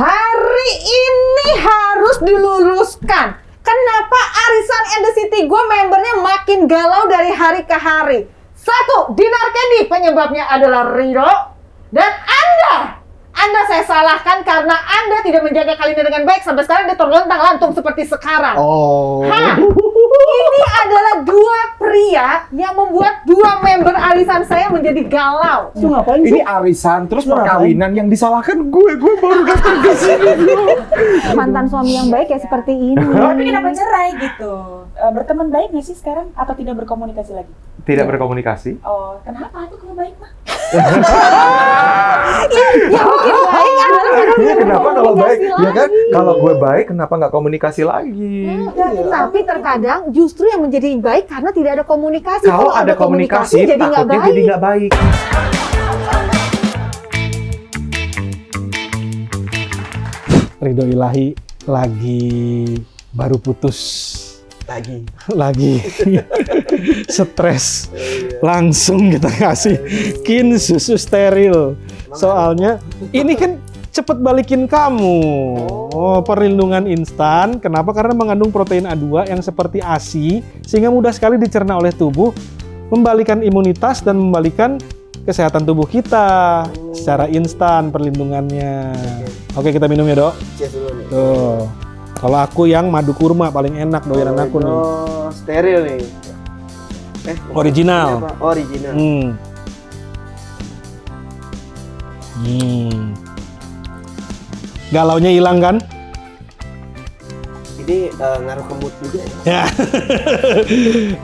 Hari ini harus diluruskan. Kenapa Arisan and the City gue membernya makin galau dari hari ke hari? Satu, Dinar Candy penyebabnya adalah Ridho. Dan Anda saya salahkan karena Anda tidak menjaga Kalina dengan baik. Sampai sekarang dia terlontang-lantung seperti sekarang. Ini adalah dua pria yang membuat dua member arisan saya menjadi galau. Itu ngapain sih? Ini arisan, terus perkawinan yang disalahkan gue baru datang ke sini. Mantan suami yang baik ya seperti ini. Tapi kenapa cerai gitu? Berteman baik nggak sih sekarang? Atau tidak berkomunikasi lagi? Tidak berkomunikasi. Oh, kenapa? Itu kalau baik mah. Yang mungkin baik adalah Iya, kenapa kalau baik? lagi. Ya kan, kalau gue baik, kenapa nggak komunikasi lagi? Tapi terkadang justru yang menjadi baik karena tidak ada komunikasi. Kalau ada komunikasi, jadi nggak takutnya baik. jadi nggak baik. Ridho Ilahi lagi baru putus. Lagi stres. Langsung kita kasih kin susu steril. Soalnya ini kan cepet balikin kamu. Oh, perlindungan instan. Kenapa? Karena mengandung protein A2 yang seperti ASI sehingga mudah sekali dicerna oleh tubuh, membalikan imunitas dan membalikan kesehatan tubuh kita secara instan perlindungannya. Oke, kita minum ya, Dok. Tuh. Kalau aku yang madu kurma paling enak doyan aku nih. Oh, steril nih. Original. Original. Galaunya hilang kan? Ini ngaruh ke mood juga ya. Ya.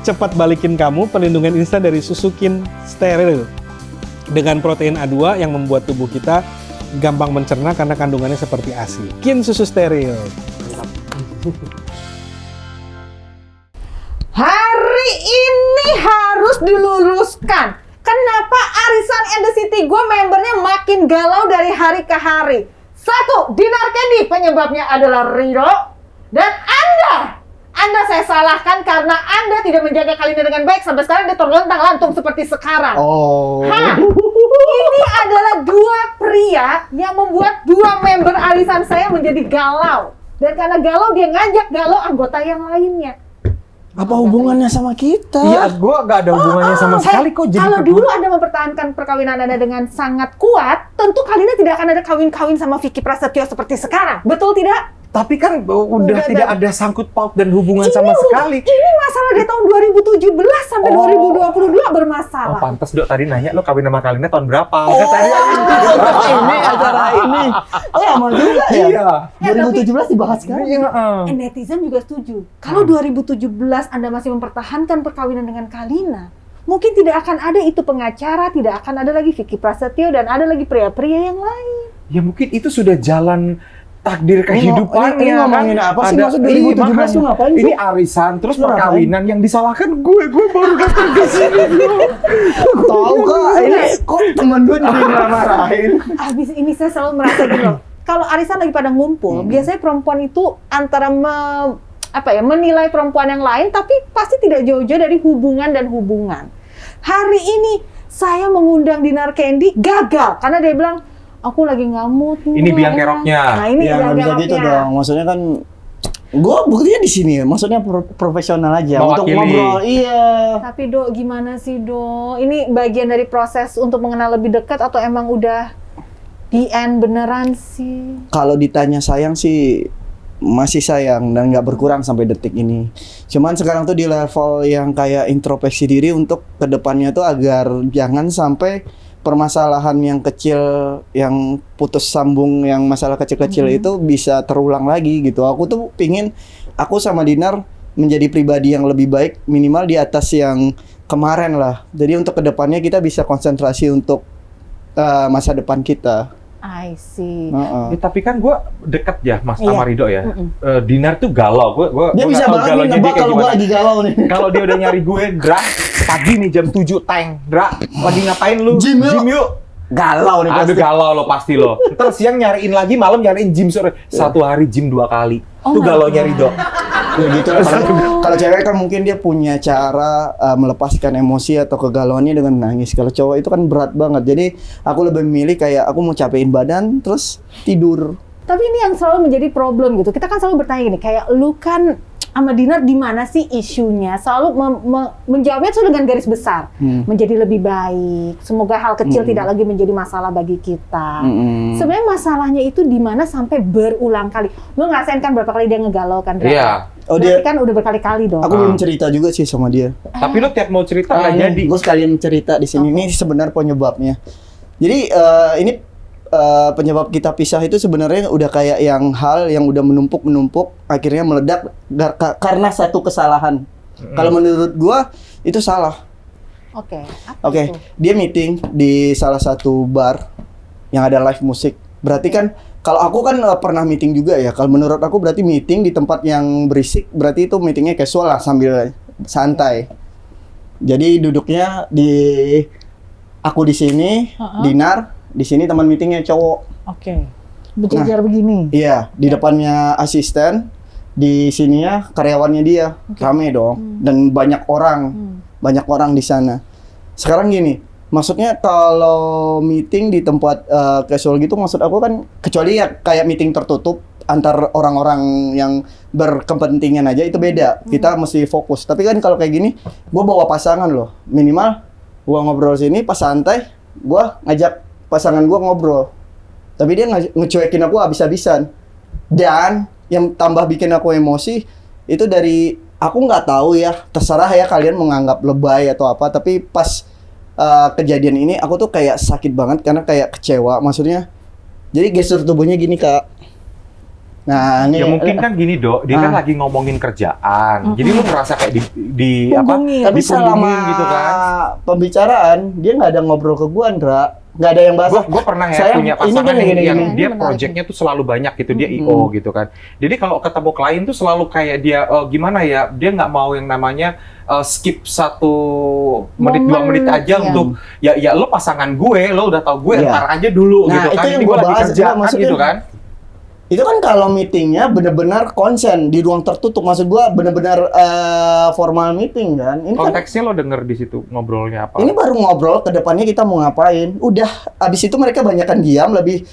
Cepat balikin kamu perlindungan instan dari Susukin steril dengan protein A2 yang membuat tubuh kita gampang mencerna karena kandungannya seperti ASI. Kin susu steril. Hari ini harus diluruskan. Kenapa Arisan and the City gue membernya makin galau dari hari ke hari? Satu, Dinar Candy penyebabnya adalah Ridho. Dan Anda saya salahkan karena Anda tidak menjaga Kalina dengan baik. Sampai sekarang dia terlontang-lantung seperti sekarang. Ini adalah dua pria yang membuat dua member arisan saya menjadi galau. Dan karena galau, dia ngajak galau anggota yang lainnya. Apa hubungannya sama kita? Iya, gue nggak ada hubungannya sama sekali kok. Jadi Kalau dulu Anda mempertahankan perkawinan Anda dengan sangat kuat, tentu Kalina tidak akan ada kawin-kawin sama Vicky Prasetyo seperti sekarang. Betul tidak? Tapi kan udah tidak ada sangkut paut dan hubungan sama sekali. Ini masalah dari tahun 2017 sampai 2022 bermasalah. Oh, pantas, Dok. Tadi nanya lo kawin sama Kalina tahun berapa? Ini acara ini. Oh, amal juga ya. Iya. 2017 dibahas sekarang. Netizen juga setuju. Kalau 2017 Anda masih mempertahankan perkawinan dengan Kalina, mungkin tidak akan ada itu pengacara, tidak akan ada lagi Vicky Prasetyo, dan ada lagi pria-pria yang lain. Ya mungkin itu sudah jalan takdir kehidupannya. Ini ngomongin apa sih? Maksud 2017 tuh ngapain sih? Ini arisan, terus perkawinan yang disalahkan gue baru datang ke sini. Tahu kak, ini kok temen gue jadi marah-marahin. Habis ini saya selalu merasa gitu. Kalau arisan lagi pada ngumpul, biasanya perempuan itu antara menilai perempuan yang lain, tapi pasti tidak jauh-jauh dari hubungan dan hubungan. Hari ini saya mengundang Dinar Candy gagal karena dia bilang, aku lagi nggak mood nih. Ini biang keroknya. Nah, ini Ya biang nggak bisa keroknya. gitu dong. Maksudnya kan, gue buktinya di sini. Maksudnya profesional aja untuk Mewakili. ngobrol. Iya. Tapi Dok, gimana sih Dok? Ini bagian dari proses untuk mengenal lebih dekat atau emang udah di end beneran sih? Kalau ditanya sayang sih masih sayang dan nggak berkurang sampai detik ini. Cuman sekarang tuh di level yang kayak introspeksi diri untuk kedepannya tuh agar jangan sampai permasalahan yang kecil, yang putus sambung, yang masalah kecil-kecil itu bisa terulang lagi gitu. Aku tuh pingin aku sama Dinar menjadi pribadi yang lebih baik, minimal di atas yang kemarin lah. Jadi untuk kedepannya kita bisa konsentrasi untuk masa depan kita. I see. Ya, tapi kan gue deket ya Mas Iya. sama Ridho ya. Dinar tuh galau. Dia bisa banget nebak kalau gue lagi galau nih. Kalau dia udah nyari gue, Dra, pagi nih jam 7 tank. Dra, lagi ngapain lu? Gym yuk. Galau nih pasti. Aduh, galau lo pasti lo. Ntar siang nyariin lagi, malam nyariin gym sore. Satu hari gym 2 kali. Tuh galau nyari Ridho. Ya gitu. Kalau cewek kan mungkin dia punya cara melepaskan emosi atau kegalauannya dengan nangis. Kalau cowok itu kan berat banget. Jadi aku lebih memilih kayak aku mau capein badan terus tidur. Tapi ini yang selalu menjadi problem gitu. Kita kan selalu bertanya gini, kayak lu kan sama Dinar di mana sih isunya? Selalu menjawabnya itu dengan garis besar. Menjadi lebih baik. Semoga hal kecil tidak lagi menjadi masalah bagi kita. Sebenarnya masalahnya itu di mana sampai berulang kali. Lu ngerasain kan berapa kali dia ngegalau kan? Iya. Oh Berarti dia, kan udah berkali-kali dong. aku belum cerita juga sih sama dia. Tapi lu tiap mau cerita nggak jadi. Gue sekalian cerita di sini. Ini sebenarnya penyebabnya. Jadi ini penyebab kita pisah itu sebenarnya udah kayak hal yang udah menumpuk akhirnya meledak karena satu kesalahan. Kalau menurut gua itu salah. Oke. Oke, dia meeting di salah satu bar yang ada live musik. Berarti kan kalau aku kan pernah meeting juga ya. Kalau menurut aku berarti meeting di tempat yang berisik berarti itu meetingnya casual lah sambil santai. Jadi duduknya aku di sini, Dinar di sini, teman meetingnya cowok. Oke. Berjajar begini. Iya, di depannya asisten, di sininya karyawannya dia. Rame dong. Dan banyak orang di sana. Sekarang gini, maksudnya kalau meeting di tempat casual gitu, maksud aku kan kecuali ya kayak meeting tertutup antar orang-orang yang berkepentingan aja itu beda. Kita mesti fokus. Tapi kan kalau kayak gini, gua bawa pasangan loh. Minimal gua ngobrol sini pas santai, gua ngajak pasangan gua ngobrol. Tapi dia ngecuekin aku habis-habisan. Dan yang tambah bikin aku emosi itu dari aku nggak tahu ya, terserah ya kalian menganggap lebay atau apa, tapi pas kejadian ini aku tuh kayak sakit banget karena kayak kecewa. Maksudnya jadi gestur tubuhnya gini, Kak. Nah, ini Ya mungkin kan gini, Dok, dia kan lagi ngomongin kerjaan. Jadi lu ngerasa kayak di apa? tapi dipunggungin selama gitu kan. pembicaraan dia nggak ada ngobrol ke gua, Andra. Nggak ada yang bahas. Gue pernah ya Sayang, punya ini pasangan gini, yang ini dia menarik. projectnya tuh selalu banyak gitu, dia IO gitu kan. Jadi kalau ketemu klien tuh selalu kayak dia gimana ya, dia nggak mau yang namanya skip 1 menit 2 menit aja iya. untuk ya lo pasangan gue, lo udah tau gue Iya. ntar aja dulu Nah, gitu kan. itu yang Ini gua gue lagi bahas, kerja kan maksudnya- gitu kan. Itu kan kalau meetingnya benar-benar konsen di ruang tertutup, maksud gua benar-benar formal meeting kan. Ini kan Konteksnya lo denger di situ ngobrolnya apa? ini baru ngobrol ke depannya kita mau ngapain. Udah abis itu mereka banyakan diam, lebih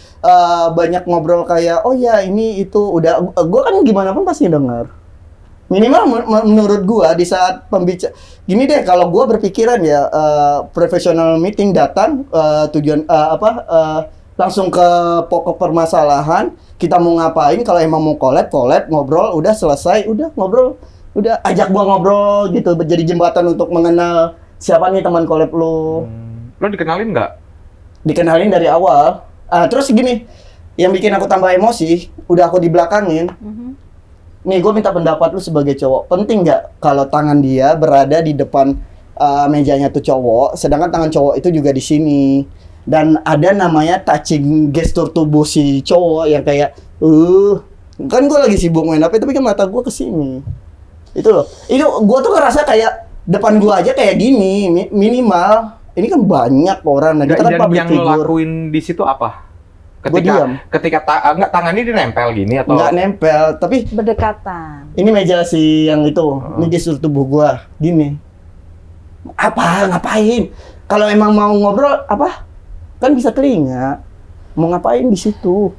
banyak ngobrol kayak oh ya ini itu udah gua kan gimana pun pasti denger. Minimal menurut gua di saat pembicara gini deh, kalau gua berpikiran ya professional meeting datang tujuan langsung ke pokok permasalahan, kita mau ngapain, kalau emang mau collab, ngobrol, udah selesai, udah ngobrol, udah ajak gua ngobrol gitu, jadi jembatan untuk mengenal siapa nih teman collab lu. Lo dikenalin nggak? Dikenalin dari awal. Terus gini, yang bikin aku tambah emosi, udah aku dibelakangin. Nih, gue minta pendapat lu sebagai cowok. Penting nggak kalau tangan dia berada di depan mejanya tuh cowok, sedangkan tangan cowok itu juga di sini. Dan ada namanya touching gestur tubuh si cowok yang kayak kan gue lagi sibuk main HP tapi kan mata gue kesini. Itu loh. Itu gue tuh ngerasa kayak depan gue aja kayak gini, minimal. Ini kan banyak orang, nah kita kan Dan public yang lo figure. lakuin di situ apa? Gua diam. Ketika nggak tangannya dia nempel gini atau Nggak nempel, tapi Berdekatan. ini meja si yang itu, ini gestur tubuh gue gini. Ngapain? Kalau emang mau ngobrol, kan bisa telinga. Mau ngapain di situ?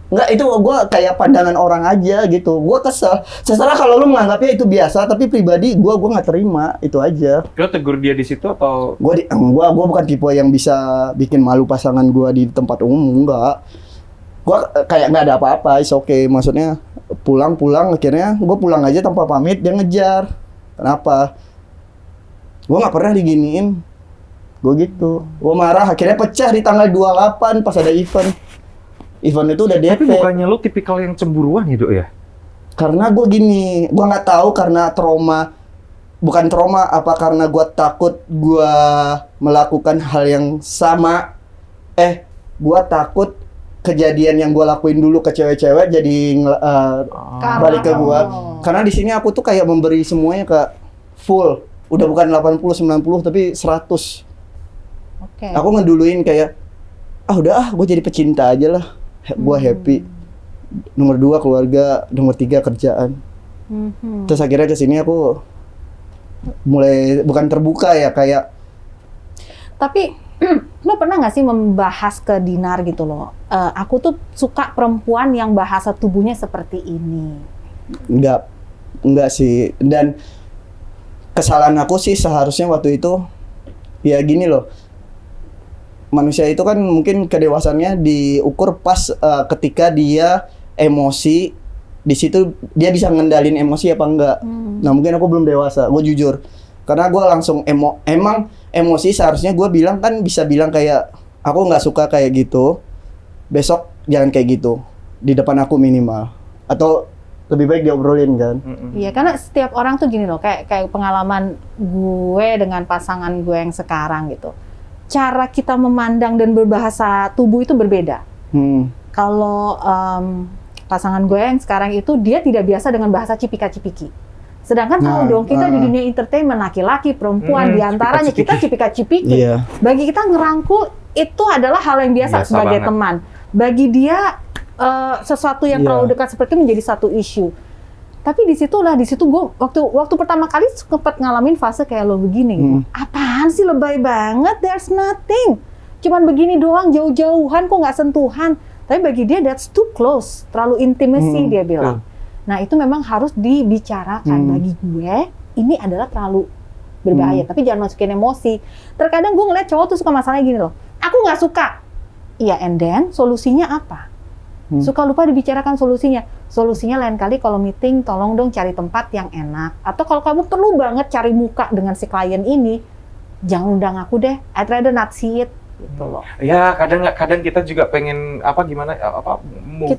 Enggak, itu gue kayak pandangan orang aja gitu. Gue kesel. Setelah kalau lu menganggapnya itu biasa, tapi pribadi gue nggak terima, itu aja. lo tegur dia di situ atau Gue bukan tipe yang bisa bikin malu pasangan gue di tempat umum, enggak. Gue kayak nggak ada apa-apa, is okay. Maksudnya pulang akhirnya gue pulang aja tanpa pamit, dia ngejar. Kenapa? Gue nggak pernah diginiin. Gue gitu. Gue marah, akhirnya pecah di tanggal 28 pas ada event. Event itu udah tapi DP. bukannya lo tipikal yang cemburuan gitu ya? Karena gue gini, gue nggak tahu karena trauma, bukan trauma, apa karena gue takut gue melakukan hal yang sama. Gue takut kejadian yang gue lakuin dulu ke cewek-cewek jadi balik ke gue. Karena di sini aku tuh kayak memberi semuanya ke full. Udah bukan 80-90 tapi 100. Oke. Aku ngeduluin kayak gue jadi pecinta aja lah. Gue happy. Nomor 2 keluarga, nomor 3 kerjaan. Terus akhirnya kesini aku mulai bukan terbuka ya, kayak Tapi lo pernah nggak sih membahas ke Dinar gitu loh, aku tuh suka perempuan yang bahasa tubuhnya seperti ini. Enggak sih. Dan kesalahan aku sih seharusnya waktu itu ya gini loh. Manusia itu kan mungkin kedewasannya diukur pas ketika dia emosi, di situ dia bisa ngendalin emosi apa enggak. Nah mungkin aku belum dewasa, gue jujur. Karena gue langsung emang emosi seharusnya gue bilang kan bisa bilang kayak aku nggak suka kayak gitu, besok jangan kayak gitu di depan aku minimal, atau lebih baik diobrolin kan. Iya, karena setiap orang tuh gini loh, kayak pengalaman gue dengan pasangan gue yang sekarang gitu. Cara kita memandang dan berbahasa tubuh itu berbeda. Kalau pasangan gue yang sekarang itu dia tidak biasa dengan bahasa cipika-cipiki. Sedangkan tahu dong kita di dunia entertainment, laki-laki, perempuan, diantaranya kita cipika-cipiki. Iya. Bagi kita ngerangkul itu adalah hal yang biasa sebagai banget. teman. Bagi dia sesuatu yang terlalu dekat seperti itu menjadi satu isu. Tapi di situ gue waktu pertama kali sempat ngalamin fase kayak lo begini gitu. Apaan sih lebay banget? There's nothing. Cuman begini doang, jauh-jauhan kok nggak sentuhan. Tapi bagi dia that's too close, terlalu intimacy dia bilang. Nah itu memang harus dibicarakan. Bagi gue ini adalah terlalu berbahaya. Tapi jangan masukin emosi. Terkadang gue ngeliat cowok tuh suka masalahnya gini loh. Aku nggak suka. Iya, and then solusinya apa? Suka lupa dibicarakan solusinya. Solusinya lain kali kalau meeting tolong dong cari tempat yang enak. Atau kalau kamu perlu banget cari muka dengan si klien ini, jangan undang aku deh. I'd rather not see it. Gitu loh. Ya kadang kita juga pengen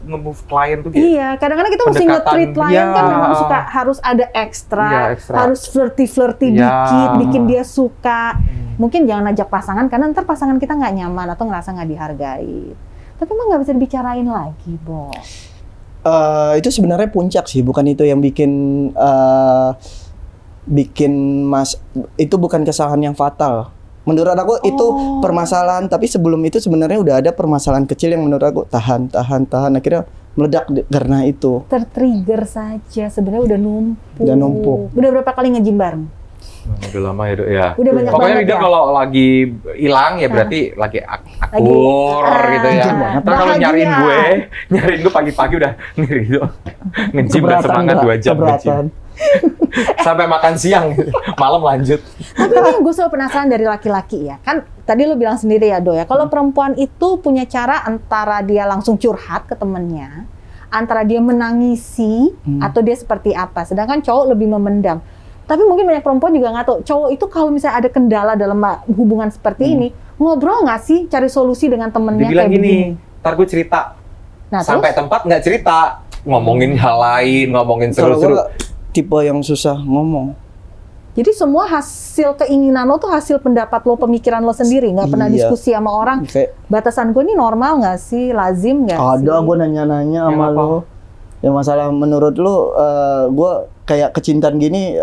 nge-move klien tuh gitu. Iya, kadang-kadang kita mesti Pendekatan, nge-treat klien kan memang suka harus ada ekstra, harus flirty dikit, bikin dia suka. Mungkin jangan ajak pasangan karena ntar pasangan kita nggak nyaman atau ngerasa nggak dihargai. Tapi emang nggak bisa dibicarain lagi, Bos. Itu sebenarnya puncak sih, bukan itu yang bikin itu bukan kesalahan yang fatal. Menurut aku itu permasalahan, tapi sebelum itu sebenarnya udah ada permasalahan kecil yang menurut aku tahan, akhirnya meledak karena itu. Tertrigger saja, sebenarnya udah numpuk. Udah berapa kali nge-gym bareng? Udah lama ya, Dok ya. Udah banyak Pokoknya banget dia ya? kalau lagi hilang ya berarti lagi akur gitu ya. Ntar kalau nyariin gue pagi-pagi udah gitu. Nge-gym udah semangat 2 jam nge-gym. Sampai makan siang, malam lanjut. Tapi ini gue selalu penasaran dari laki-laki ya. Kan tadi lo bilang sendiri ya, Do ya. Kalau perempuan itu punya cara antara dia langsung curhat ke temennya, antara dia menangisi, atau dia seperti apa. Sedangkan cowok lebih memendam. Tapi mungkin banyak perempuan juga nggak tahu. Cowok itu kalau misalnya ada kendala dalam hubungan seperti ini, ngobrol nggak sih? Cari solusi dengan temennya Dibilang kayak gini, begini. ntar gue cerita. Nah, Sampai terus? tempat nggak cerita. Ngomongin hal lain, ngomongin Kalau seru-seru. gue tipe yang susah ngomong. Jadi semua hasil keinginan lo tuh hasil pendapat lo, pemikiran lo sendiri, nggak pernah Iya. diskusi sama orang. Kayak Batasan gue ini normal nggak sih, lazim nggak sih? ada gue nanya-nanya Yang sama apa? lo. Ya masalah menurut lo, gue kayak kecintaan gini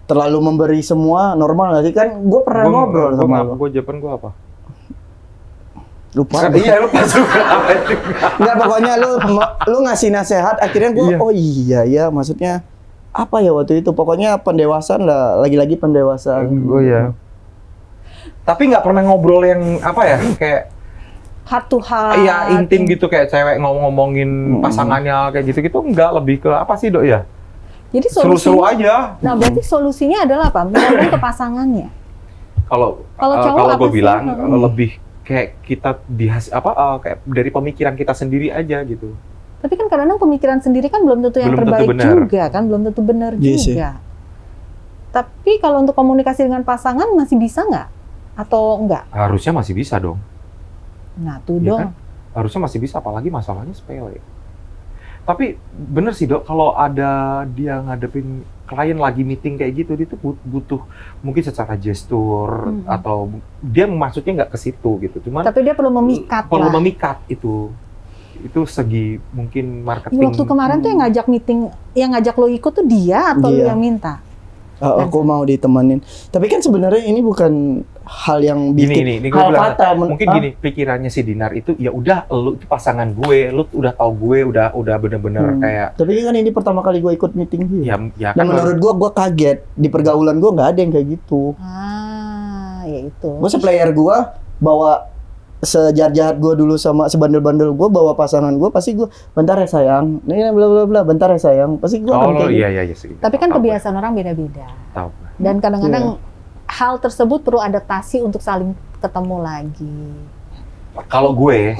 terlalu memberi semua normal nggak sih? Kan gue pernah ngobrol sama lo. Gue jawaban gue apa? Lupa. Iya, lupa juga. Nggak, pokoknya lu ngasih nasihat, akhirnya gue Iya. oh iya ya, maksudnya apa ya waktu itu? Pokoknya pendewasaan lah, lagi-lagi pendewasaan. Oh iya. Tapi nggak pernah ngobrol yang apa ya, kayak Heart to heart. iya intim gitu, kayak cewek ngomongin pasangannya kayak gitu-gitu, nggak, lebih ke apa sih, Dok ya? Jadi Seru-seru solusinya, aja. nah berarti solusinya adalah apa? Ngomong ke pasangannya. Kalau cowok apa gue sih? bilang lebih kayak kita kayak dari pemikiran kita sendiri aja gitu. Tapi kan kadang-kadang pemikiran sendiri kan belum tentu yang Belum tentu terbaik benar. juga kan, belum tentu benar Iya sih. juga. Tapi kalau untuk komunikasi dengan pasangan masih bisa nggak? Atau enggak? Harusnya masih bisa dong. Nah tuh Iya dong. kan? Harusnya masih bisa, apalagi masalahnya sepele. Tapi bener sih, Dok, kalau ada dia ngadepin klien lagi meeting kayak gitu, dia tuh butuh mungkin secara gestur atau dia maksudnya nggak ke situ gitu, cuman Tapi dia perlu memikat perlu lah. memikat itu segi mungkin marketing. Waktu kemarin tuh yang ngajak meeting, yang ngajak lo ikut tuh dia atau lo Dia. yang minta? Aku mau ditemenin. Tapi kan sebenarnya ini bukan hal yang bikin Gini, gue hal bilang, fatal. mungkin gini, pikirannya si Dinar itu ya udah, lu itu pasangan gue, lu udah tahu gue, udah bener-bener kayak Tapi kan ini pertama kali gue ikut meeting dia. ya Dan kan menurut gue kaget di pergaulan gue nggak ada yang kayak gitu. ya itu. Gue seplayer gue bawa sejahat-jahat gue dulu sama sebandel-bandel gue bawa pasangan gue pasti gue bentar ya sayang, ini bla bla bla, bentar ya sayang, pasti gue akan kayak gitu. iya sih. Tapi kan kebiasaan orang beda-beda. Tahu. Dan kadang-kadang hal tersebut perlu adaptasi untuk saling ketemu lagi. Kalau gue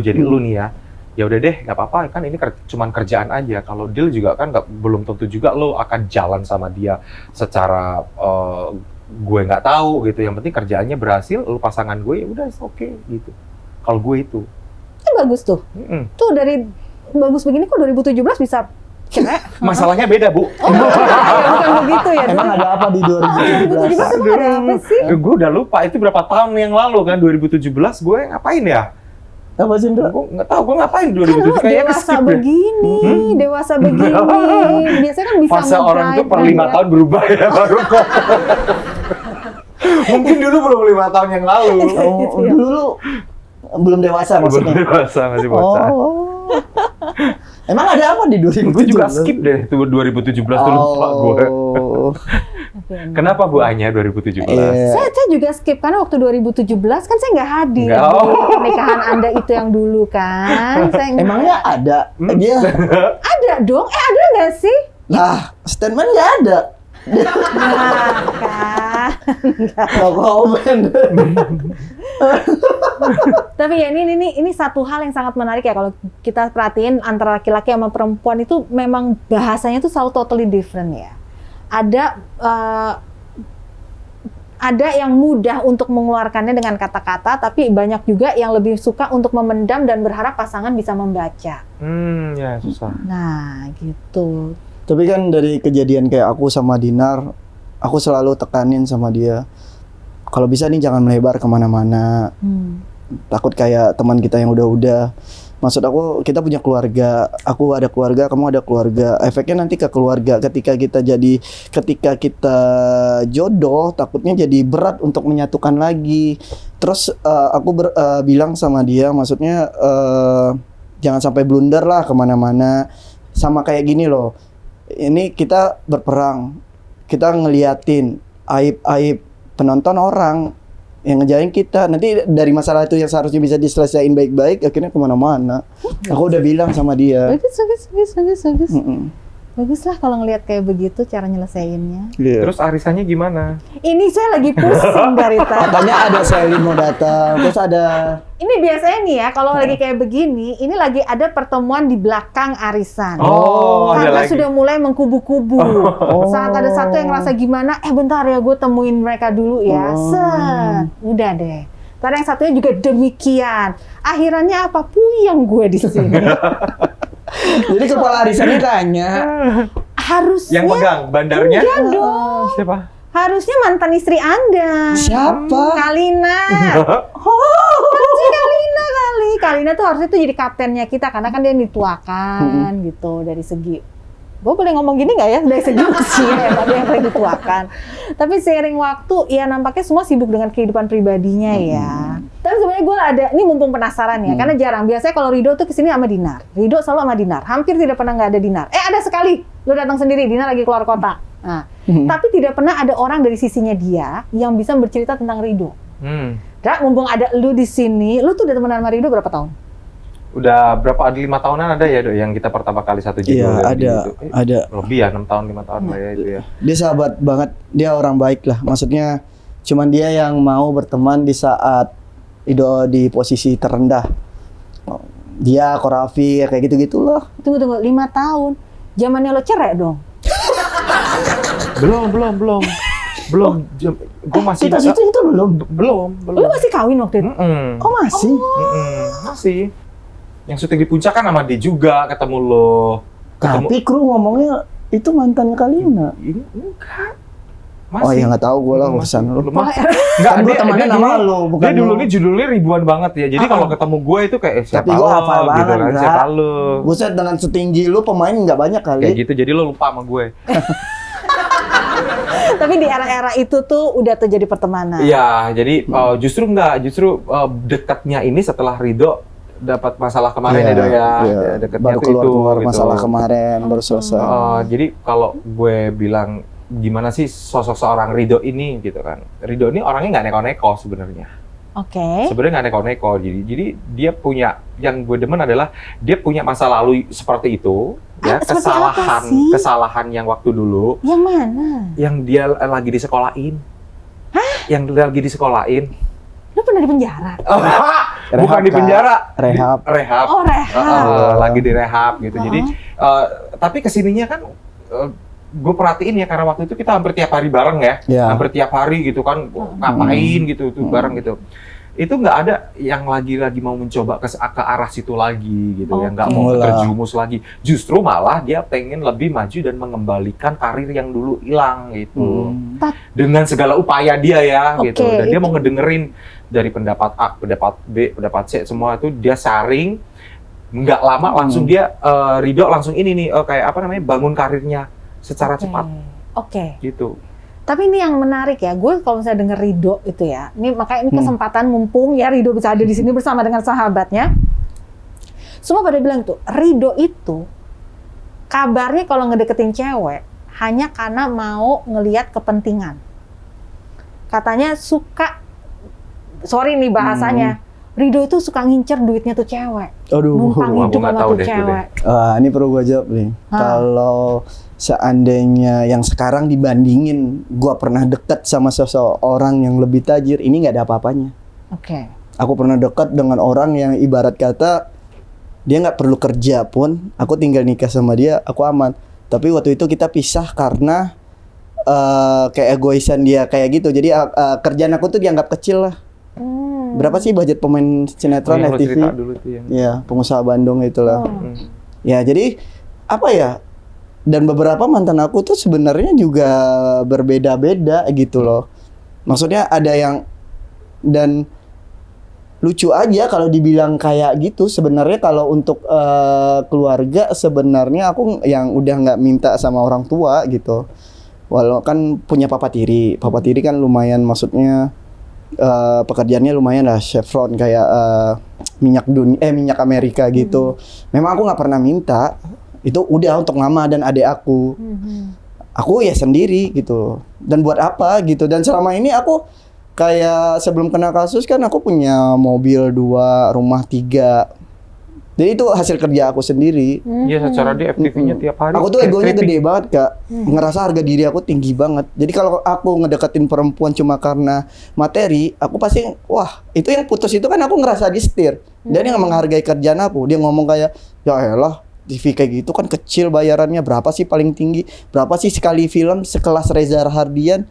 jadi lu nih ya udah deh, nggak apa-apa kan ini cuman kerjaan aja. Kalau deal juga kan belum tentu juga lo akan jalan sama dia secara gue nggak tahu gitu. Yang penting kerjaannya berhasil, lu pasangan gue ya udah oke gitu. Kalau gue itu. Bagus tuh. Tuh dari bagus begini kok 2017 bisa cerai. Masalahnya beda, Bu. Bukan begitu ya. Emang ada apa di 2017 2017? emang ada apa sih? Gue udah lupa itu berapa tahun yang lalu kan 2017 gue ngapain ya? Apa sih, Ndra? Gue nggak tahu gue ngapain Kan 2017 lu kayaknya dewasa skip deh. begini, dewasa begini. Biasanya kan bisa Fase orang tuh per 5 tahun berubah ya baru kok. Mungkin dulu belum 5 tahun yang lalu. Oh, dulu lu belum dewasa Belum maksudnya. dewasa, masih bocah. Oh. Emang ada apa di 2017? Gue juga skip deh tuh 2017 tuh lupa gue. Oh. Kenapa Bu Anya 2017? Iya. Saya juga skip karena waktu 2017 kan saya nggak hadir Nggak. di pernikahan Anda itu yang dulu kan. Saya nggak- Emangnya ada? Dia ada dong? Ada nggak sih? nah, statement nggak ada. Nah, kan. No comment. Tapi ya ini satu hal yang sangat menarik ya kalau kita perhatiin antara laki-laki sama perempuan itu memang bahasanya tuh selalu totally different ya. Ada yang mudah untuk mengeluarkannya dengan kata-kata, tapi banyak juga yang lebih suka untuk memendam dan berharap pasangan bisa membaca. Ya susah. Nah, gitu. Tapi kan dari kejadian kayak aku sama Dinar, aku selalu tekanin sama dia. Kalau bisa nih jangan melebar kemana-mana. Takut kayak teman kita yang udah. Maksud aku kita punya keluarga, aku ada keluarga, kamu ada keluarga. Efeknya nanti ke keluarga ketika kita jodoh, takutnya jadi berat untuk menyatukan lagi. Terus aku bilang sama dia, maksudnya jangan sampai blunder lah kemana-mana. Sama kayak gini loh, ini kita berperang, kita ngeliatin aib-aib penonton orang yang ngejain kita. Nanti dari masalah itu yang seharusnya bisa diselesaikan baik-baik, akhirnya kemana-mana. Aku udah bilang sama dia. Bagus. Bagus lah kalau ngelihat kayak begitu cara nyelesainnya. Iya. Terus arisannya gimana? Ini saya lagi pusing dari tadi. Katanya ada Selin mau datang, terus ada Ini biasanya nih ya, kalau lagi kayak begini, ini lagi ada pertemuan di belakang arisan. Oh, ada Karena lagi. sudah mulai mengkubu-kubu. Saat ada satu yang ngerasa gimana, bentar ya gue temuin mereka dulu ya. Set, udah deh. Ntar yang satunya juga demikian. Akhirannya apa? Puyeng gue di sini. jadi kepala arisannya tanya. Harusnya Yang pegang bandarnya? Enggak dong. Siapa? Harusnya mantan istri Anda. Siapa? Kalina. Harusnya Kalina kali. Kalina tuh harusnya tuh jadi kaptennya kita karena kan dia yang dituakan gitu dari segi. Gue boleh ngomong gini nggak ya dari segi usia ya, tapi yang paling dituakan. Tapi seiring waktu ya nampaknya semua sibuk dengan kehidupan pribadinya ya. Tapi sebenarnya gue ada, ini mumpung penasaran ya, karena jarang. Biasanya kalau Rido tuh kesini sama Dinar. Rido selalu sama Dinar. Hampir tidak pernah nggak ada Dinar. Ada sekali. Lu datang sendiri, Dinar lagi keluar kota. Nah, tapi tidak pernah ada orang dari sisinya dia yang bisa bercerita tentang Rido. Dra, mumpung ada lu di sini, lu tuh udah temenan sama Rido berapa tahun? Udah berapa, 5 tahunan ada ya Dok yang kita pertama kali satu judul Iya, yang di ada, itu? ada. Lebih ya 6 tahun 5 tahun lah ya itu ya. Dia sahabat banget, dia orang baik lah. Maksudnya cuman dia yang mau berteman di saat Ido di posisi terendah. Dia, Korafi, kayak gitu-gitu loh. Tunggu, 5 tahun. Zamannya lo cerai dong? Belum. Gue masih Itu belum. belum. Lu masih kawin waktu itu? Oh masih? Masih. Yang syuting di puncak kan sama dia juga ketemu lo. Tapi kru ngomongnya itu mantannya Kalina. Ini enggak. Masih. Oh ya nggak tahu gue lah urusan lu. Enggak, Kan gua temannya sama lu, bukan dia dulu lu. nih judulnya ribuan banget ya. Jadi kalau ketemu gue itu kayak siapa Tapi gua lo hafal gitu banget, kan, Ndra. siapa lo. Buset, dengan setinggi lu pemain nggak banyak kali. Kayak gitu, jadi lo lupa sama gue. Tapi di era-era itu tuh udah terjadi pertemanan. Iya, jadi justru dekatnya ini setelah Rido dapat masalah kemarin ya Dok ya. Dekatnya Baru tuh itu keluar gitu. masalah kemarin baru selesai. Jadi kalau gue bilang gimana sih sosok seorang Ridho ini gitu kan. Ridho ini orangnya nggak neko-neko sebenarnya. Oke. Sebenarnya nggak neko-neko. Jadi dia punya, yang gue demen adalah dia punya masa lalu seperti itu, ya, seperti apa sih? kesalahan yang waktu dulu, Yang mana? yang dia lagi disekolahin. Yang lagi disekolahin. Lu pernah di penjara? Bukan di Kak. penjara. Rehab. Rehab. Oh, rehab. Lagi di rehab gitu. Jadi tapi kesininya kan gue perhatiin ya, karena waktu itu kita hampir tiap hari bareng ya, Ya. hampir tiap hari gitu kan, ngapain gitu tuh bareng gitu. Itu nggak ada yang lagi mau mencoba ke arah situ lagi gitu, yang nggak mau Oke. terjumus lagi. Justru malah dia pengen lebih maju dan mengembalikan karir yang dulu hilang gitu. Dengan segala upaya dia ya gitu. Oke, Dan dia itu. mau ngedengerin dari pendapat A, pendapat B, pendapat C, semua itu dia saring. Nggak lama langsung dia Ridho langsung ini nih kayak apa namanya, bangun karirnya secara cepat Oke. gitu. Tapi ini yang menarik ya, gue kalau misalnya denger Ridho itu ya, ini makanya ini kesempatan mumpung ya Ridho bisa ada di sini bersama dengan sahabatnya. Semua pada bilang tuh, Ridho itu kabarnya kalau ngedeketin cewek hanya karena mau ngelihat kepentingan. Katanya suka, sorry nih bahasanya, Ridho itu suka ngincer duitnya tuh cewek, Aduh. numpang aku hidup nggak sama tahu tuh deh itu cewek. Ini perlu gue jawab nih. Kalau seandainya yang sekarang dibandingin gue pernah deket sama seseorang yang lebih tajir, ini nggak ada apa-apanya. Oke. Aku pernah dekat dengan orang yang ibarat kata dia nggak perlu kerja pun, aku tinggal nikah sama dia, aku aman. Tapi waktu itu kita pisah karena kayak egoisan dia kayak gitu. Jadi kerjaan aku tuh dianggap kecil lah. Berapa sih budget pemain sinetron Yang lo FTV? cerita dulu tuh yang Ya, pengusaha Bandung itulah. Ya, jadi apa ya? Dan beberapa mantan aku tuh sebenarnya juga berbeda-beda gitu loh. Maksudnya ada yang, dan lucu aja kalau dibilang kayak gitu. Sebenarnya kalau untuk keluarga sebenarnya aku yang udah nggak minta sama orang tua gitu. Walau kan punya papa tiri kan lumayan, maksudnya pekerjaannya lumayan lah, Chevron kayak minyak Amerika gitu. Memang aku nggak pernah minta, itu udah untuk mama dan adik aku. Aku ya sendiri gitu. Dan buat apa gitu. Dan selama ini aku kayak sebelum kena kasus kan aku punya mobil 2, rumah 3. Jadi itu hasil kerja aku sendiri. Iya, secara dia FTV-nya tiap hari. Aku tuh egonya Stripping. gede banget, Kak. Ngerasa harga diri aku tinggi banget. Jadi kalau aku ngedeketin perempuan cuma karena materi, aku pasti, wah, itu yang putus itu kan aku ngerasa disetir. Dan dia nggak menghargai kerjaan aku. Dia ngomong kayak, ya elah, TV kayak gitu kan kecil bayarannya. Berapa sih paling tinggi? Berapa sih sekali film sekelas Reza Rahardian?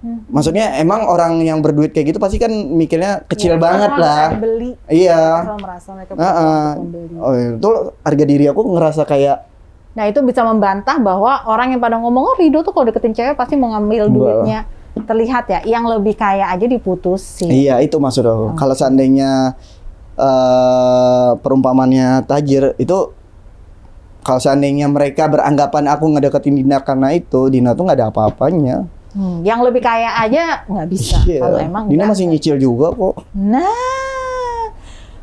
Maksudnya emang orang yang berduit kayak gitu pasti kan mikirnya kecil banget lah. Beli. Iya. Asal merasa mereka pembeli. Oh, itu harga diri aku ngerasa kayak Nah itu bisa membantah bahwa orang yang pada ngomong, oh Ridho tuh kalau deketin cewek pasti mau ngambil Enggak. duitnya. Terlihat ya, yang lebih kaya aja diputusin. iya, itu maksud aku. Kalau seandainya perumpamannya tajir itu, kalau seandainya mereka beranggapan aku ngedeketin Dina karena itu, Dina tuh nggak ada apa-apanya. Yang lebih kaya aja nggak bisa. Iya. Kalau emang Dina enggak. masih nyicil juga kok. Nah,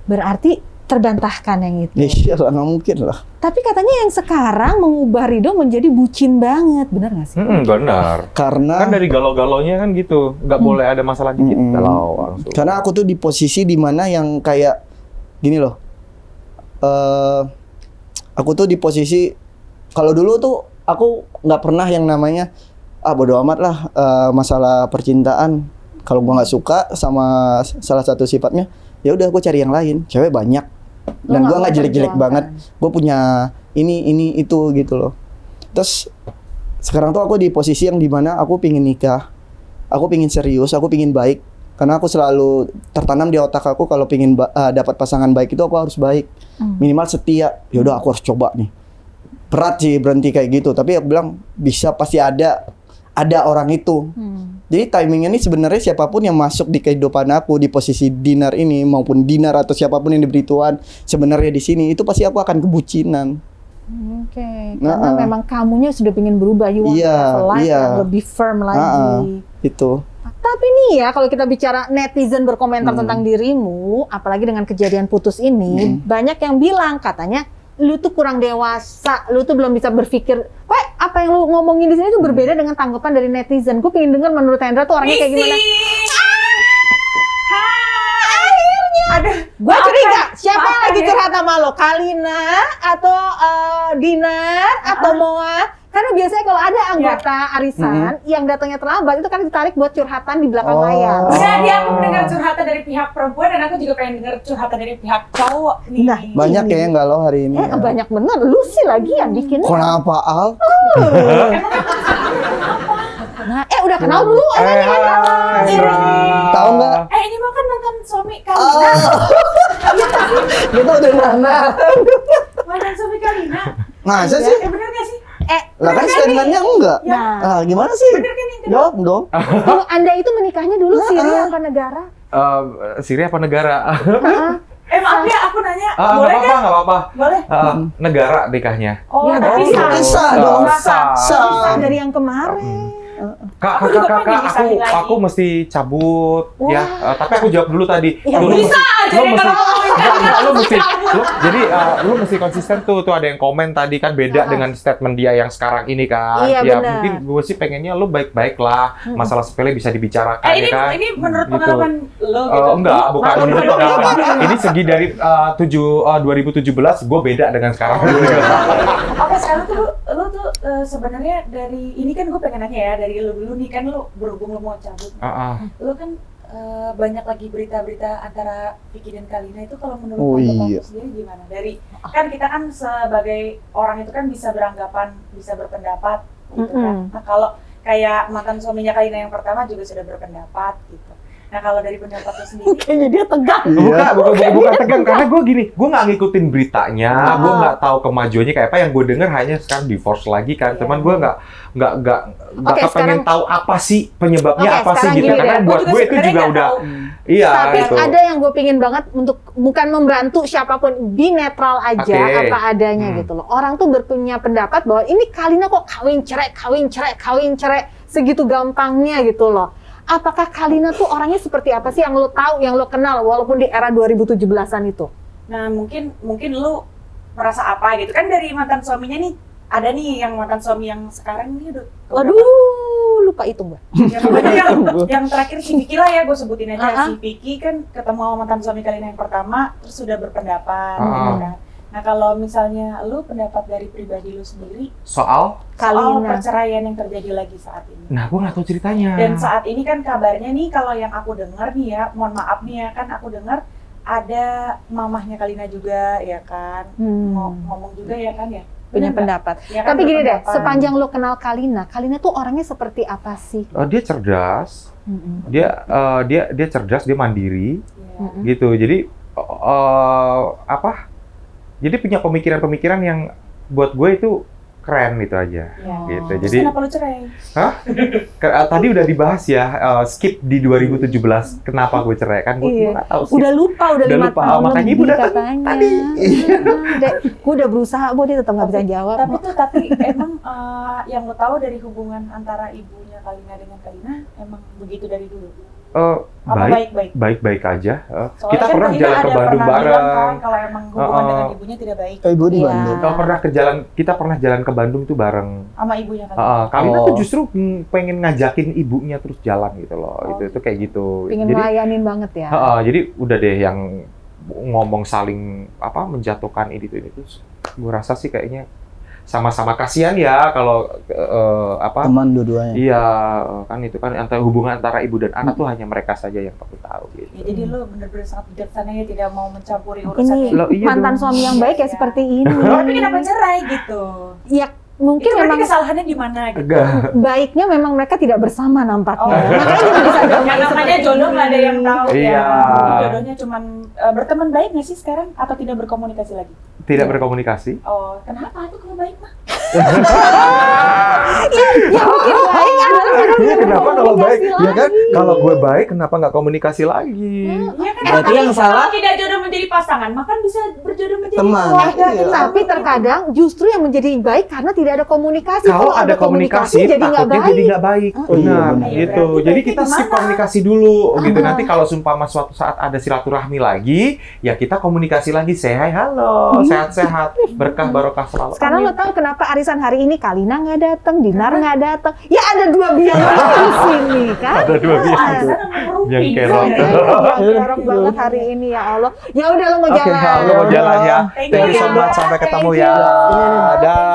berarti terbantahkan yang itu. Iya lah, nggak mungkin lah. Tapi katanya yang sekarang mengubah Ridho menjadi bucin banget, benar nggak sih? Benar. Karena Kan dari galau-galaunya kan gitu, nggak boleh ada masalah dikit galau langsung. Karena aku tuh di posisi dimana yang kayak gini loh. Aku tuh di posisi, kalau dulu tuh aku nggak pernah yang namanya bodo amat lah masalah percintaan. Kalau gua nggak suka sama salah satu sifatnya, ya udah aku cari yang lain. Cewek banyak. Dan gua nggak jelek-jelek banget. Gue punya ini itu gitu loh. Terus sekarang tuh aku di posisi yang dimana aku pingin nikah, aku pingin serius, aku pingin baik. Karena aku selalu tertanam di otak aku kalau pingin dapat pasangan baik itu aku harus baik, minimal setia. Ya udah aku harus coba nih. Berat sih berhenti kayak gitu, tapi aku bilang bisa, pasti ada orang itu. Jadi timingnya ini sebenarnya siapapun yang masuk di kehidupan aku di posisi Dinar ini maupun Dinar atau siapapun yang diberi Tuhan sebenarnya di sini itu pasti aku akan kebucinan. Oke, karena memang kamunya sudah ingin berubah, you want to have a life yang lebih firm lagi. Itu. Tapi nih ya, kalau kita bicara netizen berkomentar tentang dirimu, apalagi dengan kejadian putus ini, banyak yang bilang katanya lu tuh kurang dewasa, lu tuh belum bisa berpikir. Wah, apa yang lu ngomongin di sini tuh berbeda dengan tanggapan dari netizen. Gue pengen denger menurut Hendra tuh orangnya kayak gimana. Aduh, Gue curiga, siapa yang lagi curhat sama lo? Kalina atau Dinar atau Moa? Karena biasanya kalau ada anggota arisan yang datangnya terlambat itu kan ditarik buat curhatan di belakang layar. Jadi aku mendengar curhatan dari pihak perempuan dan aku juga pengen dengar curhatan dari pihak cowok nih. Nah, Banyak ya yang galau hari ini. banyak bener. Lu sih lagi yang bikin. Kenapa Al? Nah, udah kenal dulu. Tahu nggak? Ini mah kan mantan suami Kalina. Kita udah nana. Mantan suami Kalina. Masa sih? Bener gak sih? Lah kan statementnya enggak. Nah, Gimana sih? Bener kan yang kedua? Jawab dong. kalau Anda itu menikahnya dulu Syria apa negara? Syria apa negara? Maaf ya, aku nanya. Nggak Boleh apa-apa, kan? nggak apa-apa. Boleh. Negara nikahnya. Oh, Ya, tapi tapi sah dong. Sah dari yang kemarin. Kak, Aku juga pengen disahin lagi. aku mesti cabut Wah. ya. Tapi aku jawab dulu tadi. Ya, Lu bisa mesti- aja lu deh mesti- kalau ngomongin Enggak, Kalina, lu mesti, cabut. jadi lu mesti konsisten tuh ada yang komen tadi kan beda dengan statement dia yang sekarang ini kan. Iya, Ya benar. mungkin gue sih pengennya lu baik-baik lah, masalah sepele bisa dibicarakan Ini ya kan. ini menurut Gitu. pengalaman lo gitu. Enggak, bukan Nah, menurut menurut pengalaman. Ini segi dari 2017 gue beda dengan sekarang. Oke, sekarang tuh lu tuh sebenarnya dari ini kan gue pengen nanya ya dari lu dulu nih kan lu berhubung lu mau cabut. Lu kan banyak lagi berita-berita antara Vicky dan Kalina itu kalau menurut Oh, tanggapan iya. lu sendiri gimana? Dari kan kita kan sebagai orang itu kan bisa beranggapan, bisa berpendapat gitu kan. Nah, kalau kayak mantan suaminya Kalina yang pertama juga sudah berpendapat gitu. Nah, kalau dari pendapat lu sendiri Kayaknya dia tegang. Bukan tegang karena gue gini, gue nggak ngikutin beritanya, gue nggak tahu kemajuannya kayak apa. Yang gue dengar hanya sekarang divorce lagi kan, cuman gue nggak Oke, kepengen sekarang- tahu apa sih penyebabnya Oke, apa sih sekarang gitu. gini Karena deh, buat gue itu sebenarnya juga nggak udah, tahu. iya Tapi gitu. ada yang gue pingin banget untuk bukan membantu siapapun, be netral aja Oke. apa adanya gitu loh. Orang tuh berpunya pendapat bahwa ini Kalina kok kawin cerai segitu gampangnya gitu loh. Apakah Kalina tuh orangnya seperti apa sih yang lo tahu, yang lo kenal walaupun di era 2017-an itu? Nah, mungkin lu merasa apa gitu kan dari mantan suaminya nih. Ada nih yang mantan suami yang sekarang ini udah Waduh, lupa itu Mbak. yang terakhir si Vicky lah ya, gue sebutin aja. Uh-huh. Si Vicky kan ketemu sama mantan suami Kalina yang pertama, terus sudah berpendapat gitu Uh-huh. kan. Nah, kalau misalnya lu pendapat dari pribadi lu sendiri Soal, soal Kalina. perceraian yang terjadi lagi saat ini. nah gue nggak tahu ceritanya. Dan saat ini kan kabarnya nih kalau yang aku dengar nih ya, mohon maaf nih ya, kan aku dengar ada mamahnya Kalina juga ya kan. Ngomong juga ya kan ya. Punya Bener nggak? pendapat. Ya kan, Tapi gini deh, berpendapat. sepanjang lo kenal Kalina tuh orangnya seperti apa sih? Dia cerdas, dia cerdas, dia mandiri, Iya. gitu. Jadi apa? Jadi punya pemikiran-pemikiran yang buat gue itu keren gitu aja. Iya. Gitu. Terus Jadi kenapa lu cerai? tadi udah dibahas ya, skip di 2017 kenapa gue cerai kan gue Iya. nggak tahu skip. Udah lupa, udah Udah 5 lupa, tahun makanya lebih ibu datang katanya. tadi. Gue udah berusaha, dia tetap nggak bisa jawab. Tapi emang yang lo tahu dari hubungan antara ibunya Kalina dengan Kalina emang begitu dari dulu? Apa Baik, baik-baik? baik aja. Soalnya Kita kan pernah Kalina jalan ke ada Bandung pernah bilang bareng. kan kalau emang hubungan dengan ibunya tidak baik Ibu di Iya. Bandung. Kalau pernah kita pernah jalan ke Bandung tuh bareng. sama ibunya Kalina. Kalina Oh. tuh justru pengen ngajakin ibunya terus jalan gitu loh. Oh. Itu kayak gitu. Pengen Jadi ngelayanin banget ya. jadi udah deh yang ngomong saling menjatuhkan ini tuh gue rasa sih kayaknya sama-sama kasihan ya kalau Teman dua-duanya. iya kan itu kan hubungan antara ibu dan anak tuh hanya mereka saja yang perlu tahu gitu. Ya, jadi lo benar-benar sangat bijaksana ya, tidak mau mencampuri Ini urusan Loh, iya mantan dong. suami yang baik ya Iya. seperti ini. Tapi kenapa cerai gitu? Ya mungkin Itu berarti memang kesalahannya di mana gitu? Enggak. baiknya memang mereka tidak bersama nampaknya. Oh. Makanya jadi bisa damai Yang namanya seperti jodoh nggak ada ini. yang tahu Iya. ya. Jodohnya cuman berteman baik nggak sih sekarang atau tidak berkomunikasi lagi? Tidak berkomunikasi. Oh, kenapa tuh kalau baik mah? Yang mungkin baik adalah karena Iya, tidak kenapa kalau baik? berkomunikasi Ya kan, lagi. kalau gue baik, kenapa nggak komunikasi lagi? Iya kan? Berarti yang salah Kalau tidak jodoh menjadi pasangan, maka bisa berjodoh menjadi Teman. keluarga. Iya. Tapi terkadang justru yang menjadi baik karena tidak ada komunikasi. Kalau ada komunikasi, jadi nggak takutnya baik. jadi nggak baik. Oh, iya, Benar, benar. gitu. Berarti Jadi baiknya kita skip gimana? komunikasi dulu, gitu. Ah. Nanti kalau sumpama suatu saat ada silaturahmi lagi, ya kita komunikasi lagi. Say hi, halo, sehat-sehat, berkah barokah selalu. Sekarang Amin. lo tahu kenapa arisan hari ini Kalina nggak datang, Dinar nggak datang. Ya ada 2 biang di sini kan. Ada 2 biang. Yang kerok. Jorok banget hari ini ya Allah. Ya udah lo mau Oke, jalan. lo mau jalan ya. Thank Thank you you. so much, sampai ketemu ya. Thank you. Dadah.